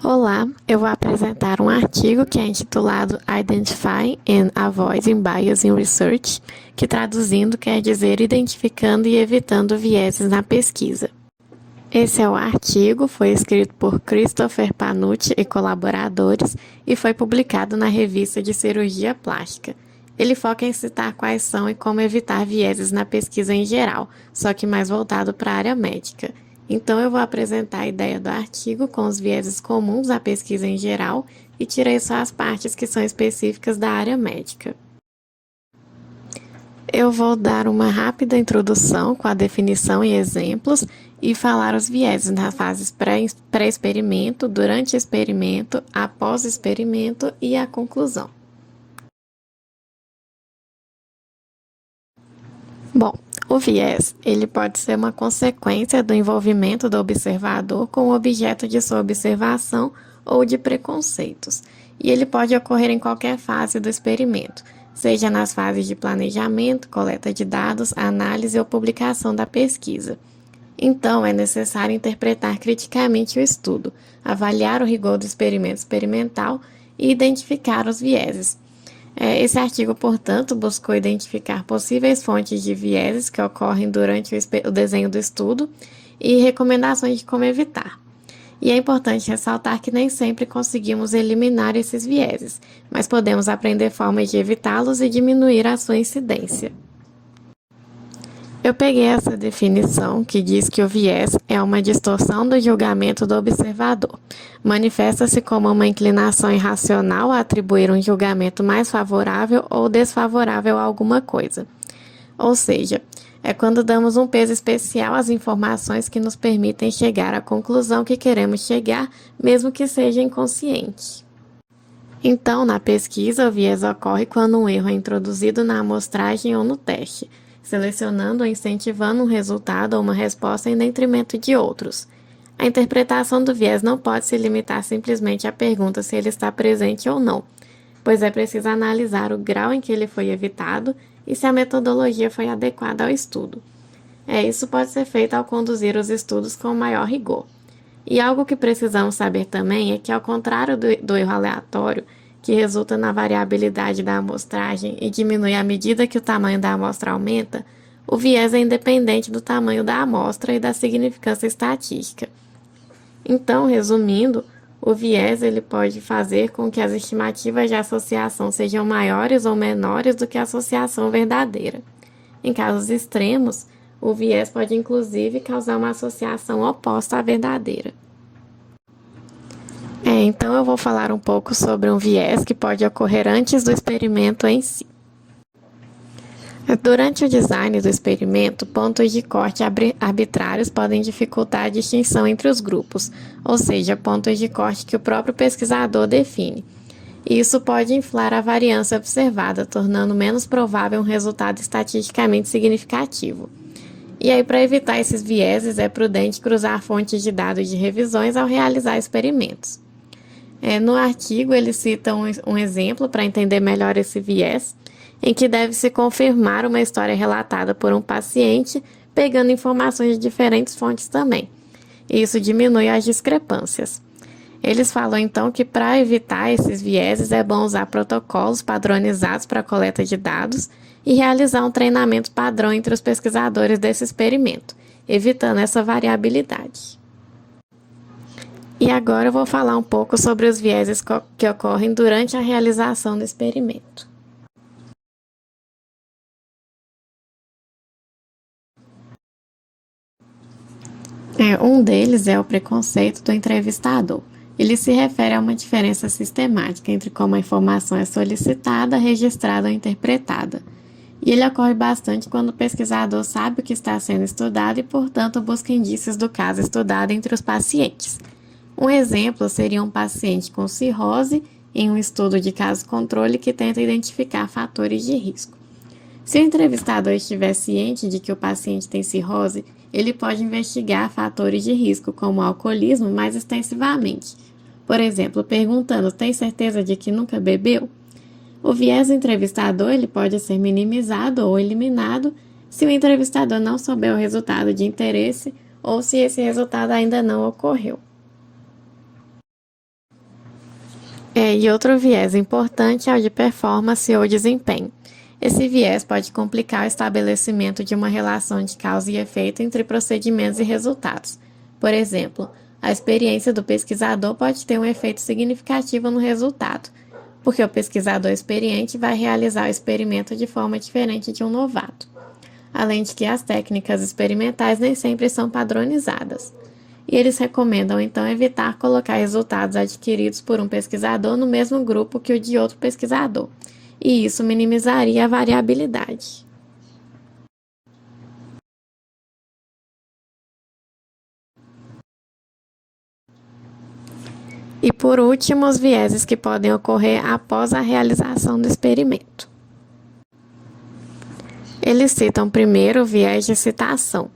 Olá, eu vou apresentar um artigo que é intitulado Identifying and Avoiding Bias in Research, que traduzindo quer dizer identificando e evitando vieses na pesquisa. Esse é o artigo, foi escrito por Christopher Panucci e colaboradores e foi publicado na revista de Cirurgia Plástica. Ele foca em citar quais são e como evitar vieses na pesquisa em geral, só que mais voltado para a área médica. Então eu vou apresentar a ideia do artigo com os vieses comuns à pesquisa em geral e tirei só as partes que são específicas da área médica. Eu vou dar uma rápida introdução com a definição e exemplos e falar os vieses nas fases pré-experimento, durante o experimento, após o experimento e a conclusão. Bom, o viés, ele pode ser uma consequência do envolvimento do observador com o objeto de sua observação ou de preconceitos, e ele pode ocorrer em qualquer fase do experimento, seja nas fases de planejamento, coleta de dados, análise ou publicação da pesquisa. Então, é necessário interpretar criticamente o estudo, avaliar o rigor do experimento experimental e identificar os vieses. Esse artigo, portanto, buscou identificar possíveis fontes de vieses que ocorrem durante o desenho do estudo e recomendações de como evitar. E é importante ressaltar que nem sempre conseguimos eliminar esses vieses, mas podemos aprender formas de evitá-los e diminuir a sua incidência. Eu peguei essa definição que diz que o viés é uma distorção do julgamento do observador. Manifesta-se como uma inclinação irracional a atribuir um julgamento mais favorável ou desfavorável a alguma coisa. Ou seja, é quando damos um peso especial às informações que nos permitem chegar à conclusão que queremos chegar, mesmo que seja inconsciente. Então, na pesquisa, o viés ocorre quando um erro é introduzido na amostragem ou no teste, selecionando ou incentivando um resultado ou uma resposta em detrimento de outros. A interpretação do viés não pode se limitar simplesmente à pergunta se ele está presente ou não, pois é preciso analisar o grau em que ele foi evitado e se a metodologia foi adequada ao estudo. Isso pode ser feito ao conduzir os estudos com maior rigor. E algo que precisamos saber também é que, ao contrário do erro aleatório, que resulta na variabilidade da amostragem e diminui à medida que o tamanho da amostra aumenta, o viés é independente do tamanho da amostra e da significância estatística. Então, resumindo, o viés ele pode fazer com que as estimativas de associação sejam maiores ou menores do que a associação verdadeira. Em casos extremos, o viés pode inclusive causar uma associação oposta à verdadeira. Então eu vou falar um pouco sobre um viés que pode ocorrer antes do experimento em si. Durante o design do experimento, pontos de corte arbitrários podem dificultar a distinção entre os grupos, ou seja, pontos de corte que o próprio pesquisador define. Isso pode inflar a variância observada, tornando menos provável um resultado estatisticamente significativo. E aí, para evitar esses vieses, é prudente cruzar fontes de dados de revisões ao realizar experimentos. No artigo, ele cita um exemplo para entender melhor esse viés, em que deve-se confirmar uma história relatada por um paciente, pegando informações de diferentes fontes também. E isso diminui as discrepâncias. Eles falam então que para evitar esses vieses é bom usar protocolos padronizados para a coleta de dados e realizar um treinamento padrão entre os pesquisadores desse experimento, evitando essa variabilidade. E agora eu vou falar um pouco sobre os vieses que ocorrem durante a realização do experimento. Um deles é o preconceito do entrevistador. Ele se refere a uma diferença sistemática entre como a informação é solicitada, registrada ou interpretada. E ele ocorre bastante quando o pesquisador sabe o que está sendo estudado e, portanto, busca indícios do caso estudado entre os pacientes. Um exemplo seria um paciente com cirrose em um estudo de caso controle que tenta identificar fatores de risco. Se o entrevistador estiver ciente de que o paciente tem cirrose, ele pode investigar fatores de risco, como o alcoolismo, mais extensivamente. Por exemplo, perguntando: tem certeza de que nunca bebeu? O viés do entrevistador ele pode ser minimizado ou eliminado se o entrevistador não souber o resultado de interesse ou se esse resultado ainda não ocorreu. E outro viés importante é o de performance ou desempenho. Esse viés pode complicar o estabelecimento de uma relação de causa e efeito entre procedimentos e resultados. Por exemplo, a experiência do pesquisador pode ter um efeito significativo no resultado, porque o pesquisador experiente vai realizar o experimento de forma diferente de um novato. Além de que as técnicas experimentais nem sempre são padronizadas. E eles recomendam então evitar colocar resultados adquiridos por um pesquisador no mesmo grupo que o de outro pesquisador, e isso minimizaria a variabilidade. E por último, os vieses que podem ocorrer após a realização do experimento. Eles citam primeiro o viés de citação.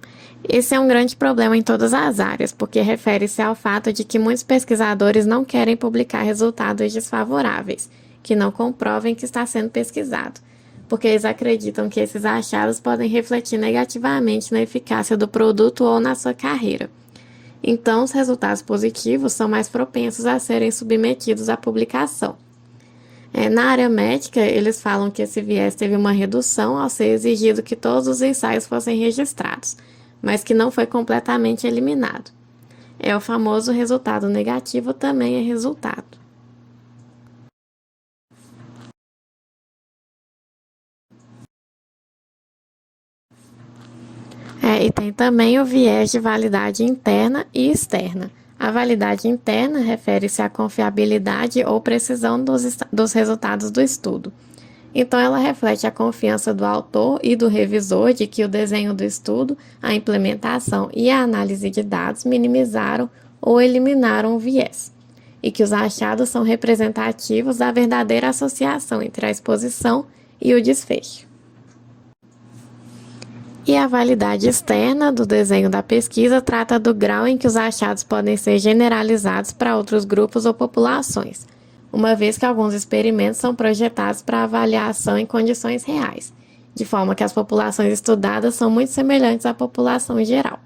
Esse é um grande problema em todas as áreas, porque refere-se ao fato de que muitos pesquisadores não querem publicar resultados desfavoráveis, que não comprovem que está sendo pesquisado, porque eles acreditam que esses achados podem refletir negativamente na eficácia do produto ou na sua carreira. Então, os resultados positivos são mais propensos a serem submetidos à publicação. Na área médica, eles falam que esse viés teve uma redução ao ser exigido que todos os ensaios fossem registrados, mas que não foi completamente eliminado. O famoso resultado negativo também é resultado. E tem também o viés de validade interna e externa. A validade interna refere-se à confiabilidade ou precisão dos resultados do estudo. Então, ela reflete a confiança do autor e do revisor de que o desenho do estudo, a implementação e a análise de dados minimizaram ou eliminaram o viés, e que os achados são representativos da verdadeira associação entre a exposição e o desfecho. E a validade externa do desenho da pesquisa trata do grau em que os achados podem ser generalizados para outros grupos ou populações, uma vez que alguns experimentos são projetados para avaliação em condições reais, de forma que as populações estudadas são muito semelhantes à população em geral.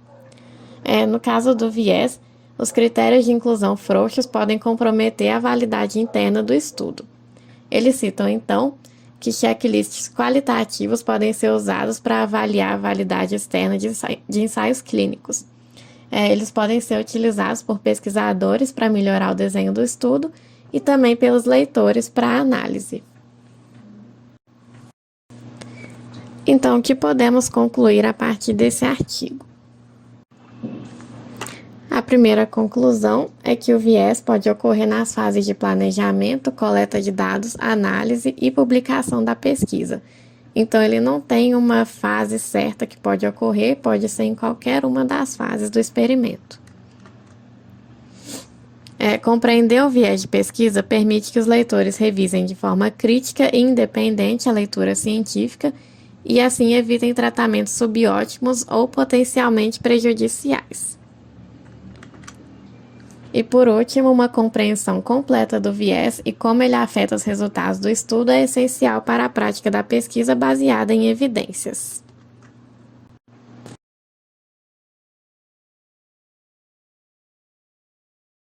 No caso do viés, os critérios de inclusão frouxos podem comprometer a validade interna do estudo. Eles citam, então, que checklists qualitativos podem ser usados para avaliar a validade externa de ensaios clínicos. Eles podem ser utilizados por pesquisadores para melhorar o desenho do estudo e também pelos leitores para análise. Então, o que podemos concluir a partir desse artigo? A primeira conclusão é que o viés pode ocorrer nas fases de planejamento, coleta de dados, análise e publicação da pesquisa. Então, ele não tem uma fase certa que pode ocorrer, pode ser em qualquer uma das fases do experimento. Compreender o viés de pesquisa permite que os leitores revisem de forma crítica e independente a leitura científica e assim evitem tratamentos subótimos ou potencialmente prejudiciais. E por último, uma compreensão completa do viés e como ele afeta os resultados do estudo é essencial para a prática da pesquisa baseada em evidências.